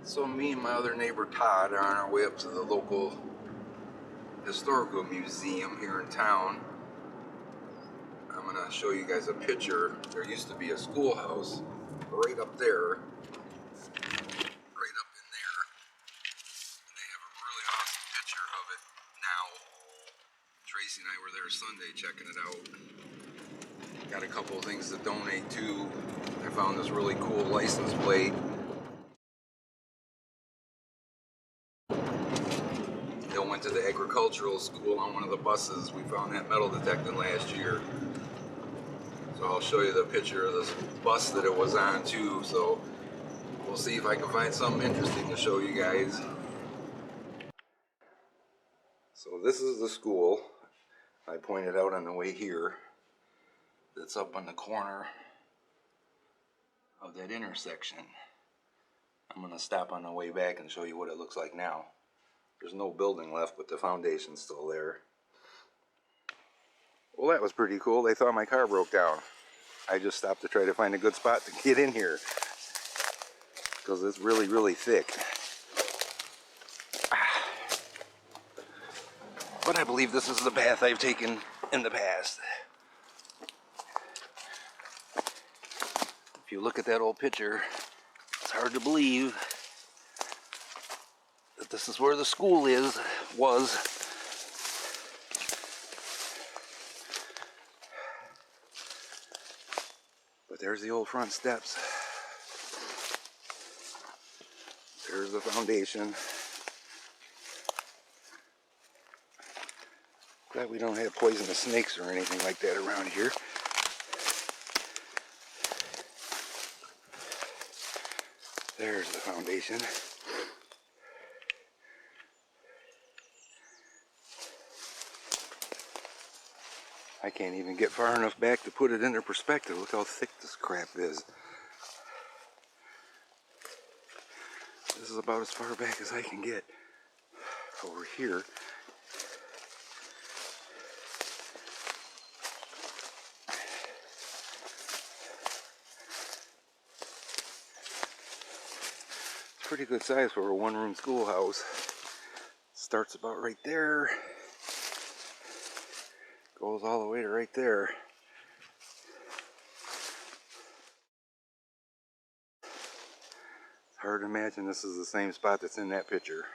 So me and my other neighbor Todd are on our way up to the local historical museum here in town. I'm gonna show you guys a picture. There used to be a schoolhouse right up there, right up in there. And they have a really awesome picture of it now. Tracy and I were there Sunday checking it out. Got a couple of things to donate to. I found this really cool license plate. They went to the agricultural school on one of the buses. We found that metal detecting last year. So I'll show you the picture of this bus that it was on too. So we'll see if I can find something interesting to show you guys. So this is the school I pointed out on the way here. That's up on the corner of that intersection. I'm gonna stop on the way back and show you what it looks like now. There's no building left, but the foundation's still there. Well, that was pretty cool. They thought my car broke down. I just stopped to try to find a good spot to get in here because it's really, really thick. But I believe this is the path I've taken in the past. If you look at that old picture, it's hard to believe that this is where the school was. But there's the old front steps. There's the foundation. Glad we don't have poisonous snakes or anything like that around here. There's the foundation. I can't even get far enough back to put it into perspective. Look how thick this crap is. This is about as far back as I can get. Over here, it's pretty good size for a one-room schoolhouse. Starts about right there, goes all the way to right there. Hard to imagine this is the same spot that's in that picture.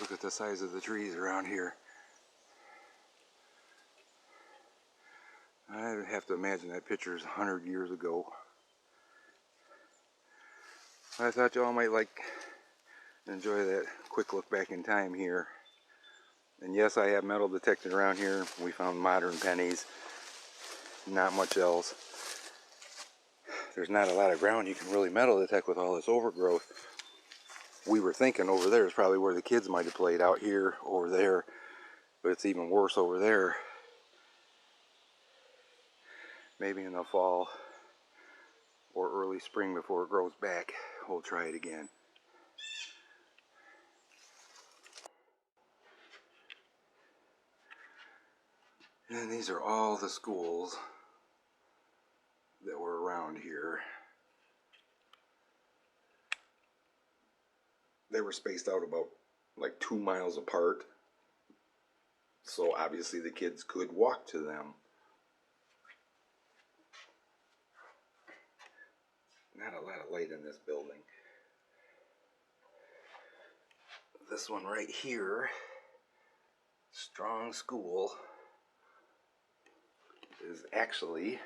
Look at the size of the trees around here. I have to imagine that picture is 100 years ago. I thought y'all might enjoy that quick look back in time here. And yes, I have metal detected around here. We found modern pennies, not much else. There's not a lot of ground you can really metal detect with all this overgrowth. We were thinking over there is probably where the kids might have played, out here, over there, but it's even worse over there. Maybe in the fall or early spring before it grows back, we'll try it again. And these are all the schools that were around here. They were spaced out about like 2 miles apart, so obviously the kids could walk to them. Not a lot of light in this building. This one right here, Strong School, is actually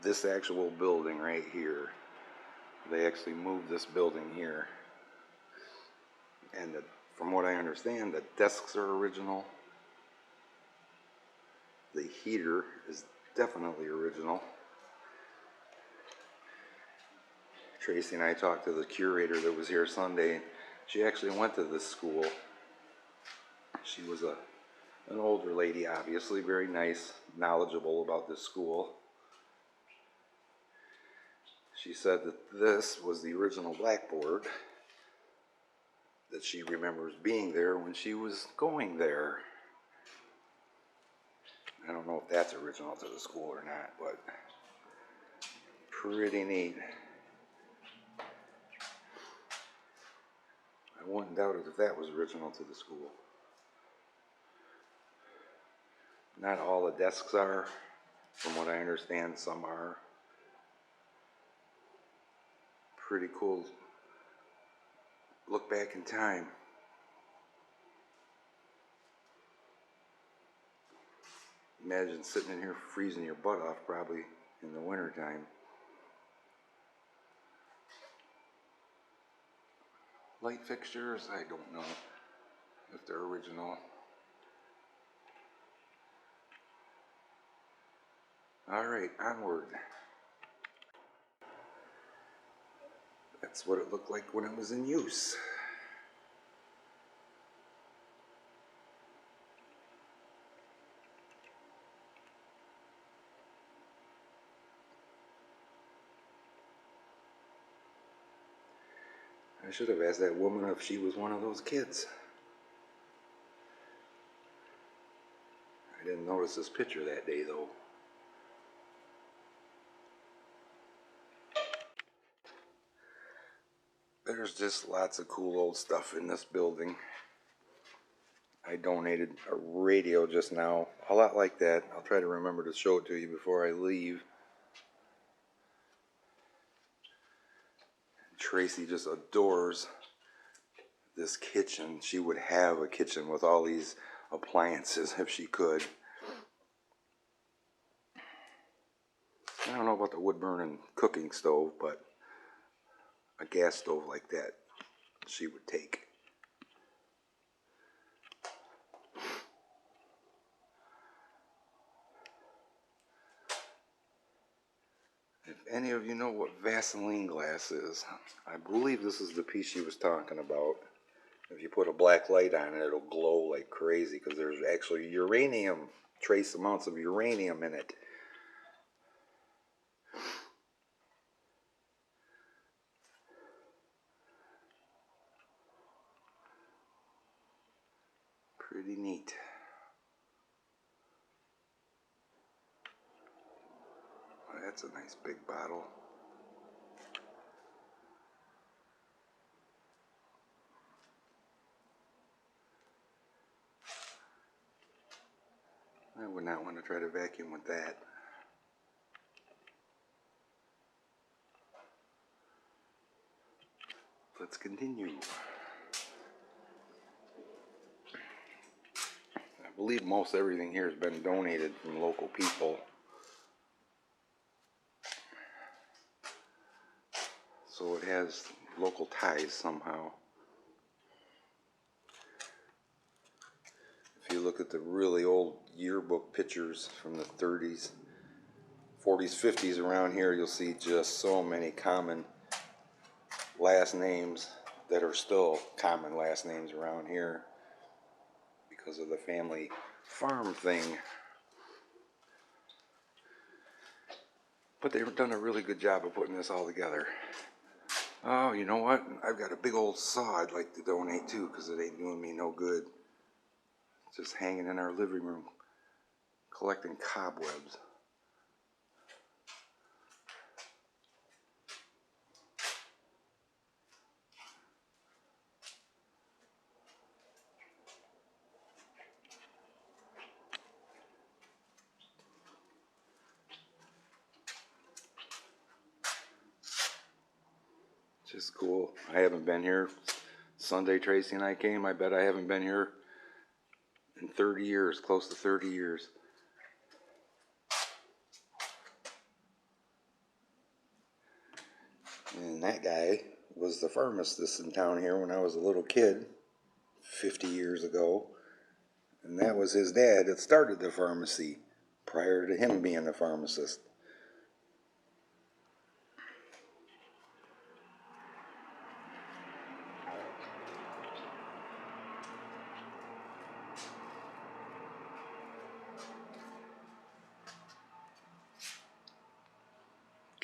this actual building right here. They actually moved this building here. And from what I understand, the desks are original. The heater is definitely original. Tracy and I talked to the curator that was here Sunday. She actually went to this school. She was an older lady, obviously, very nice, knowledgeable about this school. She said that this was the original blackboard, that she remembers being there when she was going there. I don't know if that's original to the school or not, but Pretty neat. I wouldn't doubt it if that was original to the school. Not all the desks are, from what I understand, some are. Pretty cool look back in time. Imagine sitting in here freezing your butt off probably in the winter time. Light fixtures, I don't know if they're original. Alright, onward. That's what it looked like when it was in use. I should have asked that woman if she was one of those kids. I didn't notice this picture that day though. There's just lots of cool old stuff in this building. I donated a radio just now, a lot like that. I'll try to remember to show it to you before I leave. Tracy just adores this kitchen. She would have a kitchen with all these appliances if she could. I don't know about the wood burning cooking stove, but a gas stove like that she would take. If any of you know what Vaseline glass is, I believe this is the piece she was talking about. If you put a black light on it, it'll glow like crazy because there's actually uranium, trace amounts of uranium in it. Pretty neat. Oh, that's a nice big bottle. I would not want to try to vacuum with that. Let's continue. I believe most everything here has been donated from local people. So it has local ties somehow. If you look at the really old yearbook pictures from the 30s, 40s, 50s around here, you'll see just so many common last names that are still common last names around here because of the family farm thing. But they've done a really good job of putting this all together. Oh, you know what? I've got a big old saw I'd like to donate too because it ain't doing me no good. It's just hanging in our living room, collecting cobwebs. Just cool. I haven't been here. Sunday Tracy and I came. I bet I haven't been here in 30 years, close to 30 years. And that guy was the pharmacist in town here when I was a little kid, 50 years ago. And that was his dad that started the pharmacy prior to him being the pharmacist.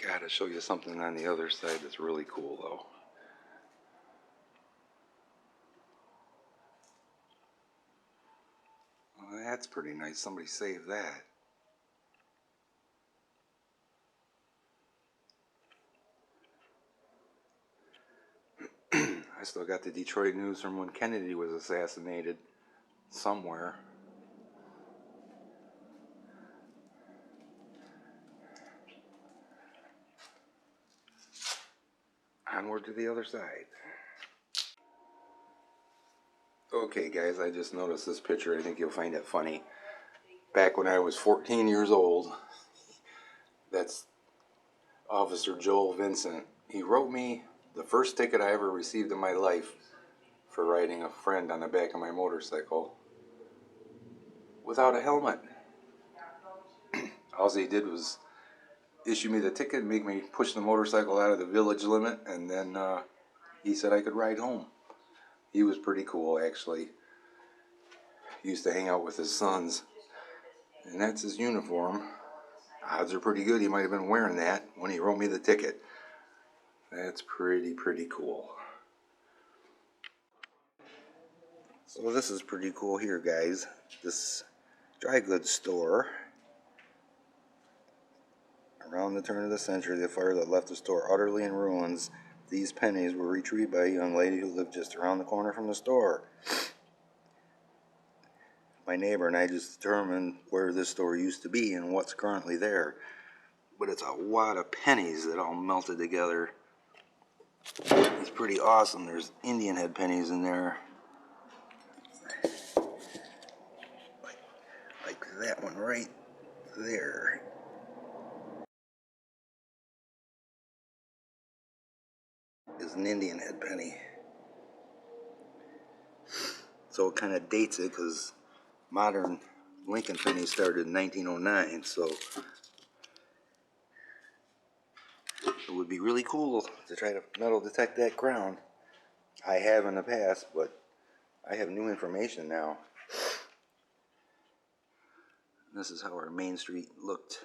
Gotta show you something on the other side that's really cool though. Well, that's pretty nice. Somebody saved that. still got the Detroit news from when Kennedy was assassinated somewhere. Onward to the other side. Okay guys, I just noticed this picture. I think you'll find it funny. Back when I was 14 years old, that's Officer Joel Vincent. He wrote me the first ticket I ever received in my life for riding a friend on the back of my motorcycle without a helmet. All he did was issue me the ticket, make me push the motorcycle out of the village limit, and then he said I could ride home. He was pretty cool, actually. He used to hang out with his sons, and that's his uniform. Odds are pretty good he might have been wearing that when he wrote me the ticket. That's pretty cool. So this is pretty cool here, guys. This dry goods store. Around the turn of the century, the fire that left the store utterly in ruins. These pennies were retrieved by a young lady who lived just around the corner from the store. My neighbor and I just determined where this store used to be and what's currently there. But it's a wad of pennies that all melted together. It's pretty awesome. There's Indian head pennies in there. Like that one right there. Is an Indian head penny. So it kind of dates it because modern Lincoln pennies started in 1909. So it would be really cool to try to metal detect that crown. I have in the past, but I have new information now. This is how our main street looked.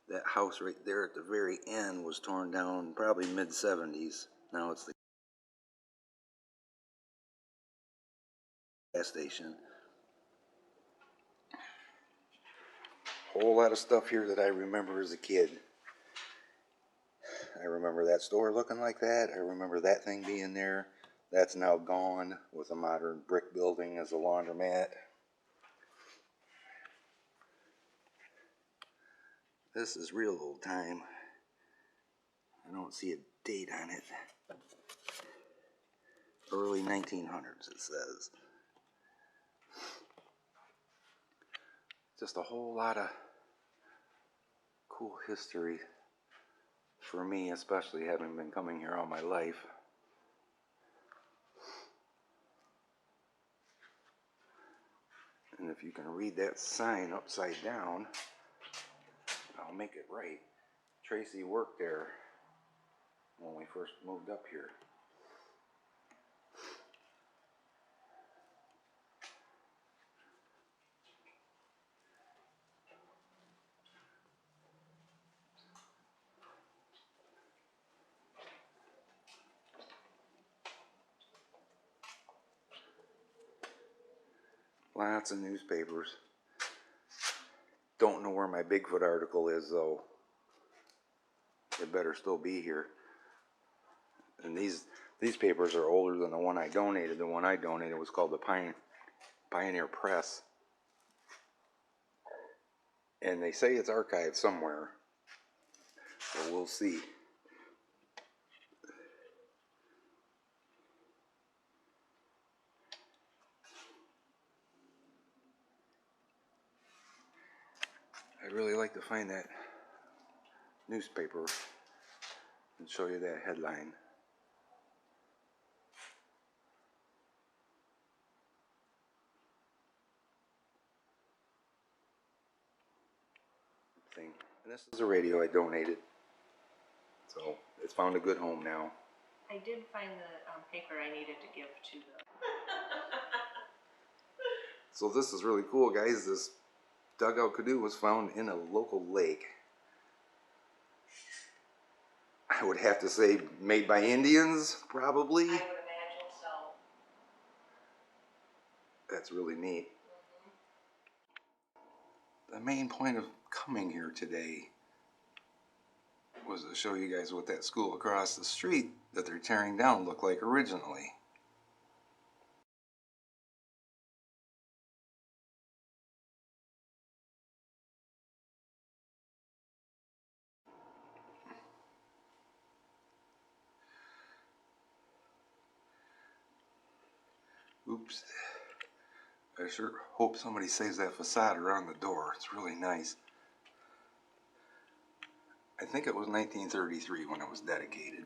That house right there at the very end was torn down probably mid-70s. Now it's the gas station. Whole lot of stuff here that I remember as a kid. I remember that store looking like that. I remember that thing being there. That's now gone with a modern brick building as a laundromat. This is real old time. I don't see a date on it. Early 1900s it says. Just a whole lot of cool history for me, especially having been coming here all my life. And if you can read that sign upside down, I'll make it right. Tracy worked there when we first moved up here. Lots of newspapers. Don't know where my Bigfoot article is though. It better still be here. And these papers are older than the one I donated. The one I donated was called the Pioneer Press. And they say it's archived somewhere. So we'll see. I'd really like to find that newspaper and show you that headline. Thing. And this is a radio I donated. So it's found a good home now. I did find the paper I needed to give to them. So this is really cool, guys. This dugout canoe was found in a local lake. I would have to say made by Indians, probably. I would imagine so. That's really neat. The main point of coming here today was to show you guys what that school across the street that they're tearing down looked like originally. Oops. I sure hope somebody saves that facade around the door. It's really nice. I think it was 1933 when it was dedicated.